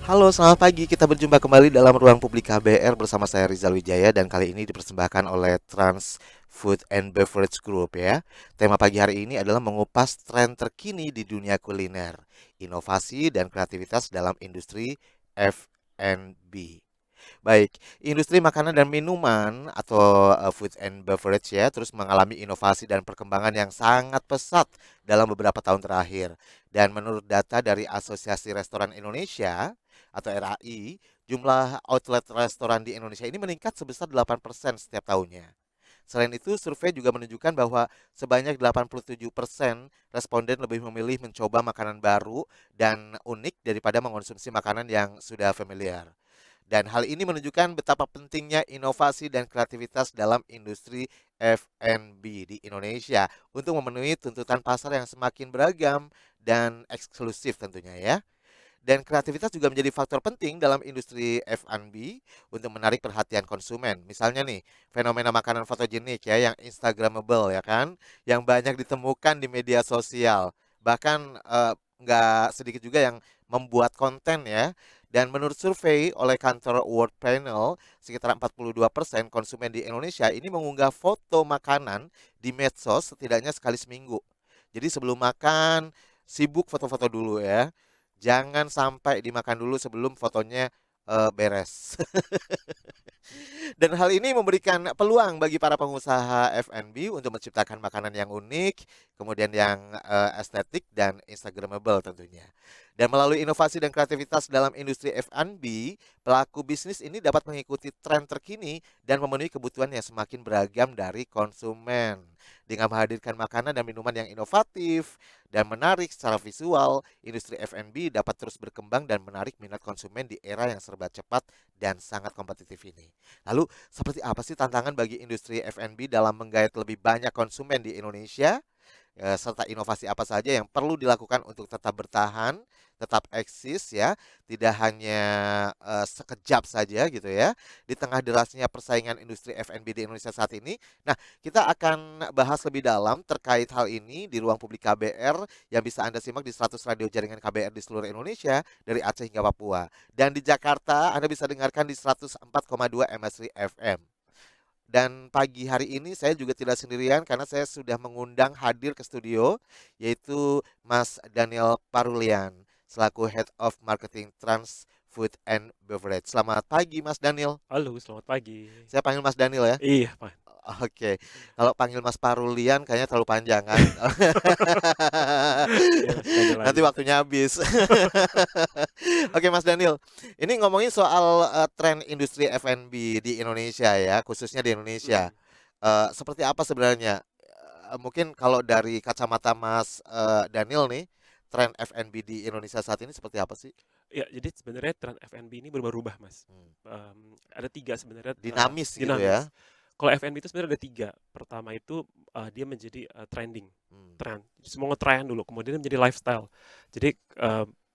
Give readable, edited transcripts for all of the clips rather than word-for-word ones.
Halo, selamat pagi. Kita berjumpa kembali dalam ruang publik KBR bersama saya Rizal Wijaya dan kali ini dipersembahkan oleh Trans Food and Beverage Group ya. Tema pagi hari ini adalah mengupas tren terkini di dunia kuliner, inovasi dan kreativitas dalam industri F&B. Baik, industri makanan dan minuman atau food and beverage ya terus mengalami inovasi dan perkembangan yang sangat pesat dalam beberapa tahun terakhir. Dan menurut data dari Asosiasi Restoran Indonesia atau RAI, jumlah outlet restoran di Indonesia ini meningkat sebesar 8% setiap tahunnya. Selain itu, survei juga menunjukkan bahwa sebanyak 87% responden lebih memilih mencoba makanan baru dan unik daripada mengonsumsi makanan yang sudah familiar. Dan hal ini menunjukkan betapa pentingnya inovasi dan kreativitas dalam industri F&B di Indonesia untuk memenuhi tuntutan pasar yang semakin beragam dan eksklusif tentunya ya. Dan kreativitas juga menjadi faktor penting dalam industri F&B untuk menarik perhatian konsumen. Misalnya nih, fenomena makanan fotogenik ya yang instagramable ya kan, yang banyak ditemukan di media sosial. Bahkan nggak sedikit juga yang membuat konten ya. Dan menurut survei oleh kantor World Panel, sekitar 42% konsumen di Indonesia ini mengunggah foto makanan di medsos setidaknya sekali seminggu. Jadi sebelum makan, sibuk foto-foto dulu ya. Jangan sampai dimakan dulu sebelum fotonya beres. Dan hal ini memberikan peluang bagi para pengusaha F&B untuk menciptakan makanan yang unik, kemudian yang estetik dan instagramable tentunya. Dan melalui inovasi dan kreativitas dalam industri F&B, pelaku bisnis ini dapat mengikuti tren terkini dan memenuhi kebutuhan yang semakin beragam dari konsumen. Dengan menghadirkan makanan dan minuman yang inovatif dan menarik secara visual, industri F&B dapat terus berkembang dan menarik minat konsumen di era yang serba cepat dan sangat kompetitif ini. Lalu, seperti apa sih tantangan bagi industri F&B dalam menggait lebih banyak konsumen di Indonesia? Serta inovasi apa saja yang perlu dilakukan untuk tetap bertahan, tetap eksis ya, tidak hanya sekejap saja gitu ya, di tengah derasnya persaingan industri F&B di Indonesia saat ini. Nah, kita akan bahas lebih dalam terkait hal ini di ruang publik KBR yang bisa Anda simak di 100 radio jaringan KBR di seluruh Indonesia dari Aceh hingga Papua. Dan di Jakarta Anda bisa dengarkan di 104,2 MSRI FM. Dan pagi hari ini saya juga tidak sendirian karena saya sudah mengundang hadir ke studio yaitu Mas Daniel Parulian selaku Head of Marketing Trans Food and Beverage. Selamat pagi Mas Daniel. Halo, selamat pagi. Saya panggil Mas Daniel ya. Iya, Pak. Oke, kalau panggil Mas Parulian kayaknya terlalu panjang kan. Iya, Mas Daniel Nanti aja. waktunya habis. Oke Mas Daniel, ini ngomongin soal tren industri F&B di Indonesia ya, khususnya di Indonesia. Mhm. Seperti apa sebenarnya? Mungkin kalau dari kacamata Mas Daniel nih, tren F&B di Indonesia saat ini seperti apa sih? Ya, jadi sebenarnya tren F&B ini berubah-ubah, Mas. Hmm. Ada tiga sebenarnya Dinamis gitu dinamis. ya. Kalau F&B itu sebenarnya ada tiga. Pertama itu dia menjadi trending, Hmm. tren. Semua nge-trend dulu, kemudian menjadi lifestyle. Jadi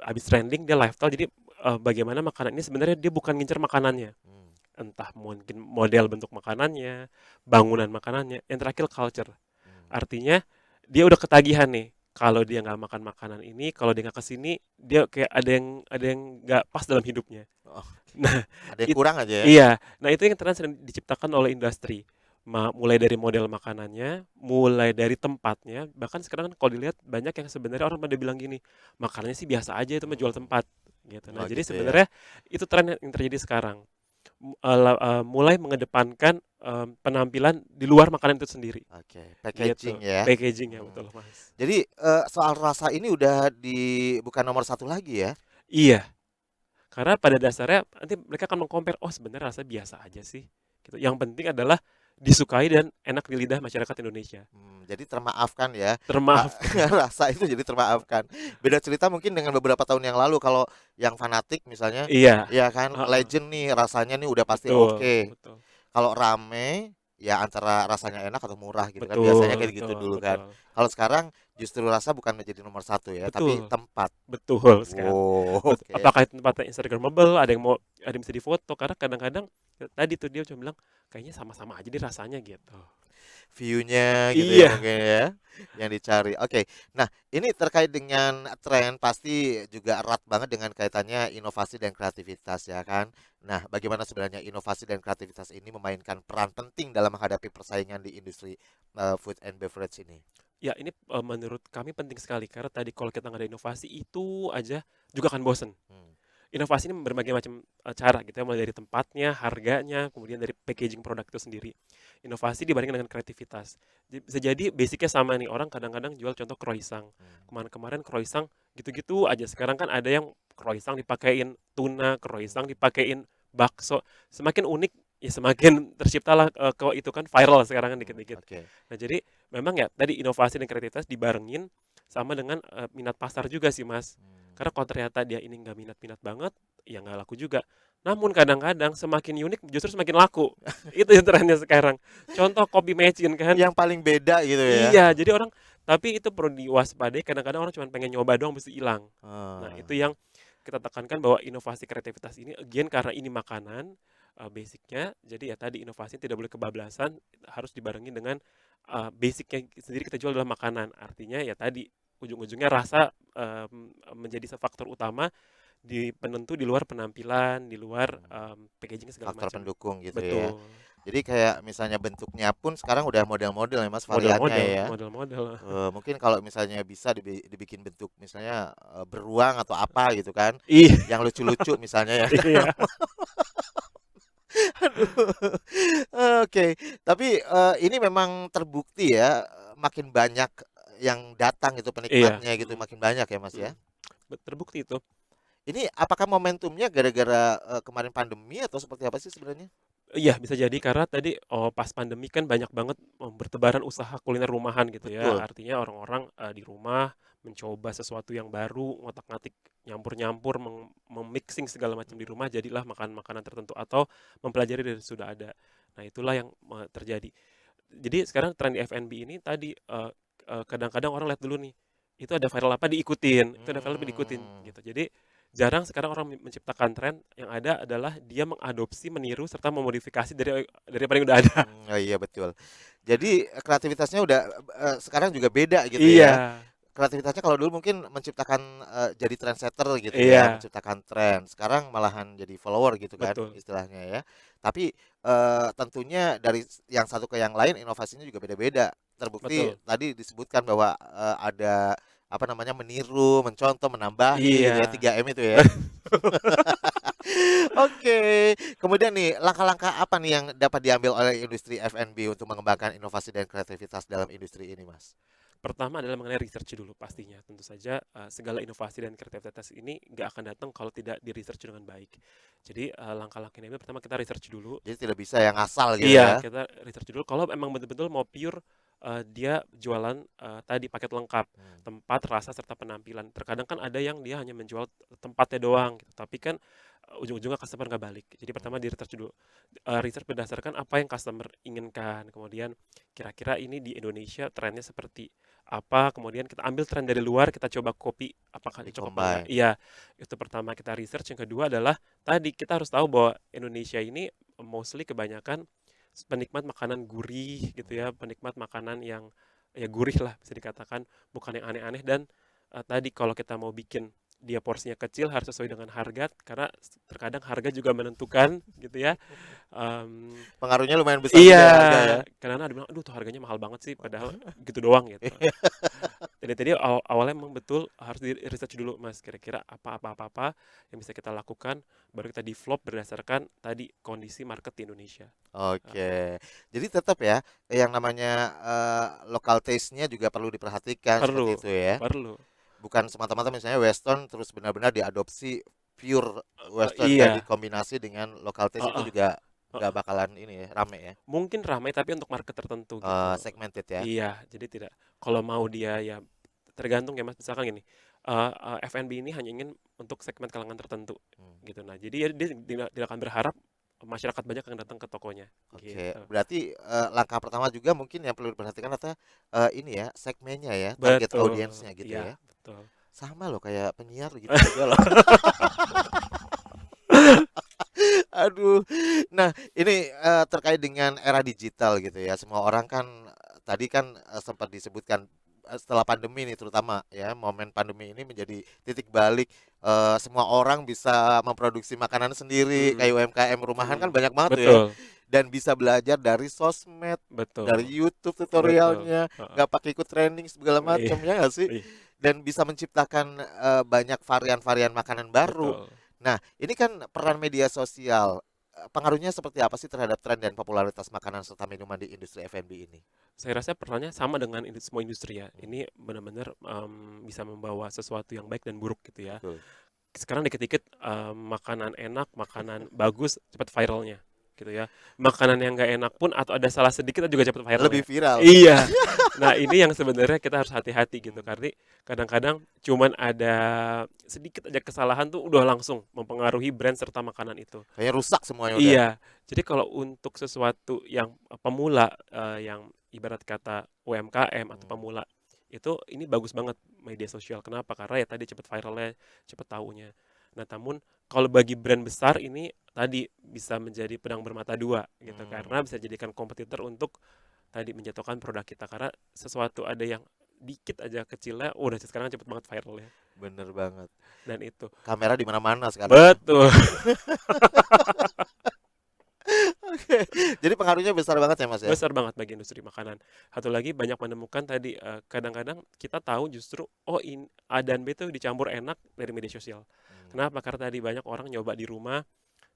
habis trending dia lifestyle. Jadi bagaimana makanan ini sebenarnya dia bukan ngincer makanannya, Hmm. entah mungkin model bentuk makanannya, bangunan makanannya. Yang terakhir culture. Hmm. Artinya dia udah ketagihan nih. Kalau dia nggak makan makanan ini, kalau dia nggak kesini, dia kayak ada yang nggak pas dalam hidupnya. Oh, Nah, ada yang it, kurang aja ya. iya. Nah itu yang ternyata sering diciptakan oleh industri. Mulai dari model makanannya, mulai dari tempatnya. Bahkan sekarang kan kalau dilihat banyak yang sebenarnya orang pada bilang gini, makanannya sih biasa aja itu mah jual Hmm. tempat. Gitu. Nah Oh jadi gitu ya. sebenarnya itu tren yang terjadi sekarang. Mulai mengedepankan penampilan di luar makanan itu sendiri. Oke, Gitu, packaging ya. packaging-nya Hmm. betul, Mas. Jadi soal rasa ini udah bukan nomor satu lagi ya. Iya, karena pada dasarnya nanti mereka akan meng-compare, "Oh, sebenarnya rasa biasa aja sih." Gitu. Yang penting adalah disukai dan enak di lidah masyarakat Indonesia. Jadi termaafkan ya. Termaafkan. Rasa itu jadi termaafkan. Beda cerita mungkin dengan beberapa tahun yang lalu kalau yang fanatik misalnya, Iya, ya kan heeh, legend nih rasanya nih udah pasti betul oke. betul Kalau rame ya antara rasanya enak atau murah gitu kan. Biasanya betul kayak gitu betul dulu kan. betul Kalau sekarang justru rasa bukan menjadi nomor satu ya, tapi betul tempat. betul sekali. Wow, oke. Apakah itu tempatnya instagramable, ada yang bisa difoto, karena kadang-kadang tadi tuh dia cuma bilang, "Kayaknya sama-sama aja deh rasanya," gitu. view-nya gitu ya Iya. mungkin ya yang dicari. Oke. Nah, ini terkait dengan tren pasti juga erat banget dengan kaitannya inovasi dan kreativitas ya kan. Nah, bagaimana sebenarnya inovasi dan kreativitas ini memainkan peran penting dalam menghadapi persaingan di industri food and beverage ini? Ya ini, menurut kami penting sekali karena tadi kalau kita nggak ada inovasi itu aja juga akan bosen. Hmm. Inovasi ini berbagai macam, cara gitu ya, mulai dari tempatnya, harganya, kemudian dari packaging produk itu sendiri. Inovasi dibandingkan dengan kreativitas. Bisa jadi basic-nya sama nih, orang kadang-kadang jual contoh croissant. Hmm. Kemarin-kemarin croissant gitu-gitu aja, sekarang kan ada yang croissant dipakein tuna, croissant dipakein bakso. Semakin unik, ya semakin terciptalah, itu kan viral sekarang kan dikit-dikit. Oke. Nah jadi memang ya tadi inovasi dan kreativitas dibarengin sama dengan, minat pasar juga sih, Mas. Hmm. Karena kalau ternyata dia ini nggak minat-minat banget, ya nggak laku juga. Namun kadang-kadang semakin unik justru semakin laku. Itu yang trennya sekarang. Contoh kopi mecin kan. Yang paling beda gitu ya. Iya, jadi orang tapi itu perlu diwaspadai kadang-kadang orang cuma pengen nyoba doang habis itu hilang. Nah, Ah. itu yang kita tekankan bahwa inovasi kreativitas ini again karena ini makanan, basic-nya, jadi ya tadi inovasi tidak boleh kebablasan, harus dibarengi dengan, basic-nya sendiri kita jual adalah makanan. Artinya ya tadi, ujung-ujungnya rasa, menjadi faktor utama di penentu di luar penampilan, di luar, Hmm. packaging segala Faktor macam. pendukung gitu ya. Betul, Jadi kayak misalnya bentuknya pun sekarang udah model-model ya Mas variannya model-model ya. model-model. Mungkin kalau misalnya bisa dibikin bentuk misalnya beruang atau apa gitu kan, Iya yang lucu-lucu misalnya ya. iya. Aduh. Oke, tapi ini memang terbukti ya makin banyak yang datang gitu Iya, penikmatnya gitu makin banyak ya Mas ya. mhm, terbukti itu. Ini apakah momentumnya gara-gara kemarin pandemi atau seperti apa sih sebenarnya? Iya, bisa jadi karena tadi, pas pandemi kan banyak banget, bertebaran usaha kuliner rumahan gitu ya. Betul. Artinya orang-orang, di rumah mencoba sesuatu yang baru, ngotak-ngatik, nyampur-nyampur, mem-mixing segala macam di rumah, jadilah makanan-makanan tertentu atau mempelajari dari sudah ada. Nah, itulah yang, terjadi. Jadi sekarang tren di F&B ini tadi, kadang-kadang orang lihat dulu nih, itu ada viral apa diikutin, itu ada viral apa diikutin, Hmm. gitu. Jadi jarang sekarang orang menciptakan tren, yang ada adalah dia mengadopsi, meniru, serta memodifikasi dari apa yang udah ada. Oh iya betul. Jadi kreativitasnya udah sekarang juga beda gitu ya. Iya Kreativitasnya kalau dulu mungkin menciptakan jadi trendsetter gitu ya, iya, menciptakan tren. Sekarang malahan jadi follower gitu kan betul istilahnya ya. Tapi tentunya dari yang satu ke yang lain inovasinya juga beda-beda. Terbukti betul. tadi disebutkan bahwa ada apa namanya meniru, mencontoh, menambahi gitu ya, Iya. 3M itu ya. Oke, kemudian nih langkah-langkah apa nih yang dapat diambil oleh industri F&B untuk mengembangkan inovasi dan kreativitas dalam industri ini, Mas? Pertama adalah mengenai research dulu pastinya. Tentu saja, segala inovasi dan kreativitas ini nggak akan datang kalau tidak di-research dengan baik. Jadi, langkah-langkah yang diambil pertama kita research dulu. Jadi tidak bisa yang asal gitu Iya, ya. kita research dulu kalau emang betul-betul mau pure, dia jualan, tadi paket lengkap, Hmm. tempat, rasa, serta penampilan. Terkadang kan ada yang dia hanya menjual tempatnya doang gitu, tapi kan, ujung-ujungnya customer nggak balik. Jadi pertama Hmm. di-research dulu, research berdasarkan apa yang customer inginkan, kemudian kira-kira ini di Indonesia trennya seperti apa, kemudian kita ambil tren dari luar, kita coba copy apakah cocok apa enggak. Di-combine. Iya, itu pertama kita research, yang kedua adalah tadi kita harus tahu bahwa Indonesia ini mostly kebanyakan penikmat makanan gurih gitu Hmm. ya, penikmat makanan yang ya gurih lah bisa dikatakan, bukan yang aneh-aneh dan, tadi kalau kita mau bikin dia porsinya kecil harus sesuai dengan harga karena terkadang harga juga menentukan gitu ya, mmm Pengaruhnya lumayan besar iya, juga ya harga ya. kadang-kadang ada bilang, "Aduh tuh harganya mahal banget sih," padahal gitu doang gitu. Tadi awalnya memang betul harus di-research dulu Mas, kira-kira apa yang bisa kita lakukan, baru kita develop berdasarkan tadi kondisi market di Indonesia. Heeh, Oke. Jadi tetap ya yang namanya local taste-nya juga perlu diperhatikan seperti perlu itu ya. perlu, Bukan semata-mata misalnya western terus benar-benar diadopsi pure western nggak iya, dikombinasi dengan local taste itu heeh juga nggak heeh. bakalan ini ya, rame ya. Mungkin ramai tapi untuk market tertentu gitu. Segmented ya. Iya, jadi tidak kalau mau dia ya tergantung ya Mas, misalkan gini, F&B ini hanya ingin untuk segmen kalangan tertentu, Hmm. gitu. Nah, jadi ya dia tidak akan berharap masyarakat banyak yang datang ke tokonya, Oke, gitu. berarti langkah pertama juga mungkin yang perlu diperhatikan adalah ini ya segmennya ya, target Betul, audiensnya gitu iya ya. betul. Sama loh kayak penyiar gitu juga loh. Aduh. Nah, ini terkait dengan era digital gitu ya. Semua orang kan tadi kan sempat disebutkan setelah pandemi nih terutama ya, momen pandemi ini menjadi titik balik semua orang bisa memproduksi makanan sendiri, Mhm, kayak UMKM rumahan kan mhm. banyak banget tuh ya. Betul Dan bisa belajar dari sosmed, dari betul YouTube betul, tutorialnya, heeh. nggak pakai ikut trending segala Iya macam ya nggak sih? iya, Dan bisa menciptakan banyak varian-varian makanan baru. betul. Nah, ini kan peran media sosial. Pengaruhnya seperti apa sih terhadap tren dan popularitas makanan serta minuman di industri F&B ini? Saya rasa perannya sama dengan semua industri ya. Hmm, Ini benar-benar, bisa membawa sesuatu yang baik dan buruk gitu ya. betul. Sekarang dikit-dikit, makanan enak, makanan bagus, cepat viralnya, gitu ya. Makanan yang nggak enak pun atau ada salah sedikit juga cepat Lebih viralnya. viral. Iya. Nah, ini yang sebenarnya kita harus hati-hati gitu, Hmm, karena kadang-kadang cuman ada sedikit aja kesalahan tuh udah langsung mempengaruhi brand serta makanan itu. kayaknya rusak semuanya udah. Iya. Jadi kalau untuk sesuatu yang, pemula, yang ibarat kata UMKM atau Hmm, pemula, itu ini bagus banget media sosial. Kenapa? Karena ya tadi cepet viralnya, cepet taunya. Nah, namun kalau bagi brand besar ini tadi bisa menjadi pedang bermata dua gitu, hmm, karena bisa jadikan kompetitor untuk tadi menjatuhkan produk kita. Karena sesuatu ada yang dikit aja kecilnya, udah sekarang cepet banget viralnya, bener banget. dan itu. Kamera di mana-mana sekarang ya. Betul. Oke. Jadi pengaruhnya besar banget ya, Mas ya? Besar banget bagi industri makanan. Satu lagi banyak menemukan tadi, kadang-kadang kita tahu justru, oh A dan B tuh dicampur enak dari media sosial. Hmm, Kenapa? Karena tadi banyak orang nyoba di rumah,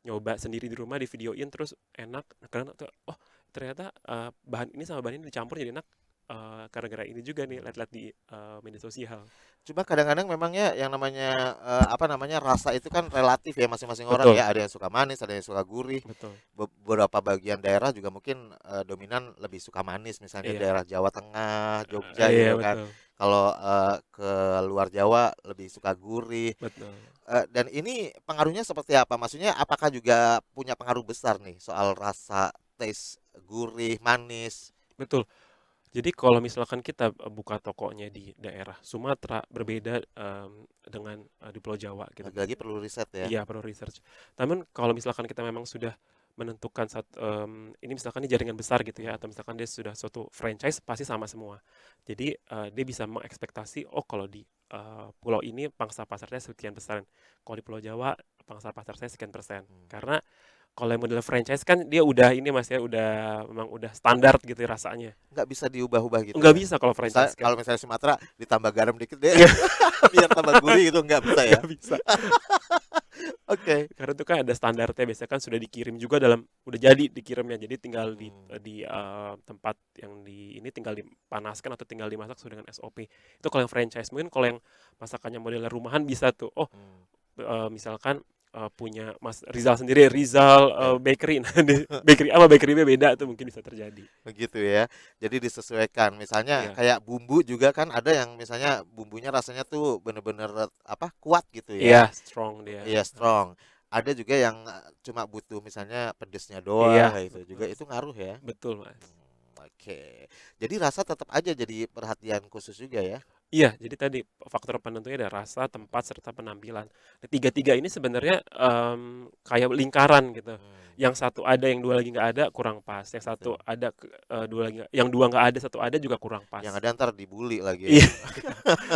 nyoba sendiri di rumah, divideoin terus enak, karena tuh, oh ternyata, bahan ini sama bahan ini dicampur jadi enak, gara-gara ini juga nih, hmm. lihat-lihat di, media sosial. Cuma kadang-kadang memang ya yang namanya apa namanya rasa itu kan relatif ya masing-masing orang Betul ya. Ada yang suka manis, ada yang suka gurih. betul. Beberapa bagian daerah juga mungkin dominan lebih suka manis, misalnya Iya, daerah Jawa Tengah, Jogja iya gitu kan. betul Kalau ke luar Jawa lebih suka gurih. betul Dan ini pengaruhnya seperti apa? Maksudnya apakah juga punya pengaruh besar nih soal rasa, taste, gurih, manis? betul. Jadi kalau misalkan kita, buka tokonya di daerah Sumatera Hmm, berbeda, dengan, di Pulau Jawa gitu. lagi-lagi perlu riset ya. Iya perlu research. Namun kalau misalkan kita memang sudah menentukan ini misalkan ini jaringan besar gitu ya, Hmm, atau misalkan dia sudah suatu franchise pasti sama semua. Jadi, dia bisa mengekspektasi, oh kalau di, pulau ini pangsa pasarnya sekian persen, kalau di Pulau Jawa pangsa pasar saya sekian persen. hmm. Karena kalau yang model franchise kan dia udah ini Mas ya, udah memang udah standar gitu ya rasanya. Nggak bisa diubah-ubah gitu Nggak ya. bisa kalau Misal franchise kan. kalau misalnya Sumatera ditambah garam dikit deh Iya, biar tambah gurih gitu nggak bisa ya. nggak bisa. Oke. Karena itu kan ada standarnya, biasanya kan sudah dikirim juga udah jadi dikirimnya. Jadi tinggal Hmm, tempat yang ini tinggal dipanaskan atau tinggal dimasak sesuai dengan SOP. Itu kalau yang franchise. Mungkin kalau yang masakannya model rumahan bisa tuh, oh, hmm, misalkan, punya Mas Rizal sendiri, Rizal, ya. bakery. Nah, bakery A sama bakery B beda tuh mungkin bisa terjadi. Begitu ya. Jadi disesuaikan. Misalnya Iya. kayak bumbu juga kan ada yang misalnya bumbunya rasanya tuh bener-bener apa kuat gitu Iya, ya. strong dia. Iya strong. Ada juga yang cuma butuh misalnya pedesnya doang Iya, kayak gitu. Juga betul. itu ngaruh ya. Betul, Mas. Oke. Jadi rasa tetap aja jadi perhatian khusus juga ya. Iya, jadi tadi faktor penentunya ada rasa, tempat, serta penampilan. Nah, tiga-tiga ini sebenarnya, kayak lingkaran gitu. Hmm, Yang satu ada, yang dua lagi nggak ada, kurang pas. Yang satu betul. ada, dua lagi yang dua nggak ada, satu ada juga kurang Yang pas. ada ntar dibully lagi ya. Iya,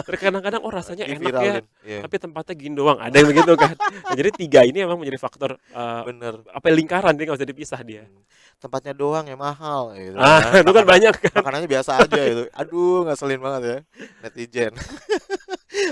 terus kadang-kadang, oh rasanya enak ya, Diviralin. Iya. tapi tempatnya gini doang, ada yang begitu kan. Nah, jadi tiga ini memang menjadi faktor, Bener. apa ya, lingkaran, dia nggak bisa dipisah dia. Hmm, tempatnya doang yang mahal gitu Ah, kan. itu kan banyak kan. Makanannya biasa aja gitu. Aduh, ngeselin banget ya netizen.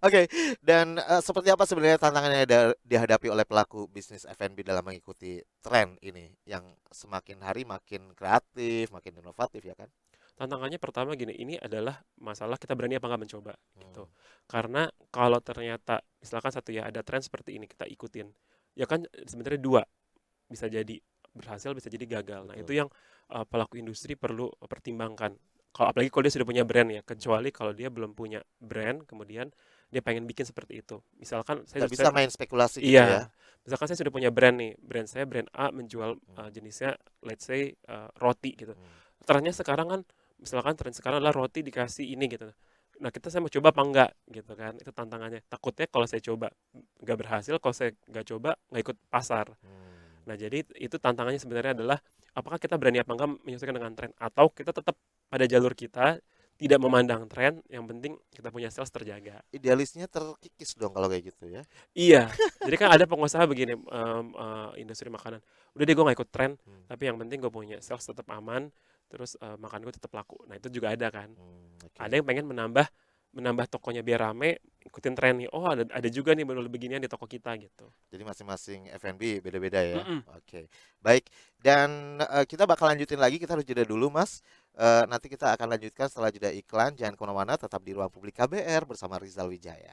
Oke, dan seperti apa sebenarnya tantangannya dihadapi oleh pelaku bisnis F&B dalam mengikuti tren ini yang semakin hari makin kreatif, makin inovatif ya kan? Tantangannya pertama gini, ini adalah masalah kita berani apa nggak mencoba Hmm, gitu. Karena kalau ternyata misalkan satu ya ada tren seperti ini kita ikutin, ya kan sebenarnya dua bisa jadi berhasil bisa jadi gagal. Nah itu betul. yang pelaku industri perlu pertimbangkan. Kalau apalagi kalau dia sudah punya brand ya, Hmm. kecuali kalau dia belum punya brand, kemudian dia pengen bikin seperti itu. Misalkan Nggak bisa main spekulasi gitu ya? iya, misalkan saya sudah punya brand nih, brand saya brand A menjual Hmm, jenisnya let's say roti gitu. hmm, Trennya sekarang kan misalkan tren sekarang adalah roti dikasih ini gitu. Nah, saya mau coba apa enggak gitu kan. Itu tantangannya. Takutnya kalau saya coba nggak berhasil, kalau saya nggak coba nggak ikut pasar. hmm. Nah, jadi itu tantangannya sebenarnya adalah apakah kita berani apa enggak menyesuaikan dengan tren atau kita tetap pada jalur kita, tidak memandang tren, yang penting kita punya sales terjaga. Idealisnya terkikis dong kalau kayak gitu ya. Iya, jadi kan ada pengusaha begini, industri makanan, "Udah deh gue nggak ikut tren, Hmm, tapi yang penting gue punya sales tetap aman, terus, makan gue tetap laku." Nah, itu juga ada kan. oke. Ada yang pengen menambah menambah tokonya biar rame, ikutin tren nih, "Oh, ada juga nih model beginian di toko kita," gitu. Jadi masing-masing F&B beda-beda ya. Mhm. Oke. Baik. Dan kita bakal lanjutin lagi, kita harus jeda dulu, Mas. Nanti kita akan lanjutkan setelah jeda iklan. Jangan kemana-mana, tetap di Ruang Publik KBR bersama Rizal Wijaya.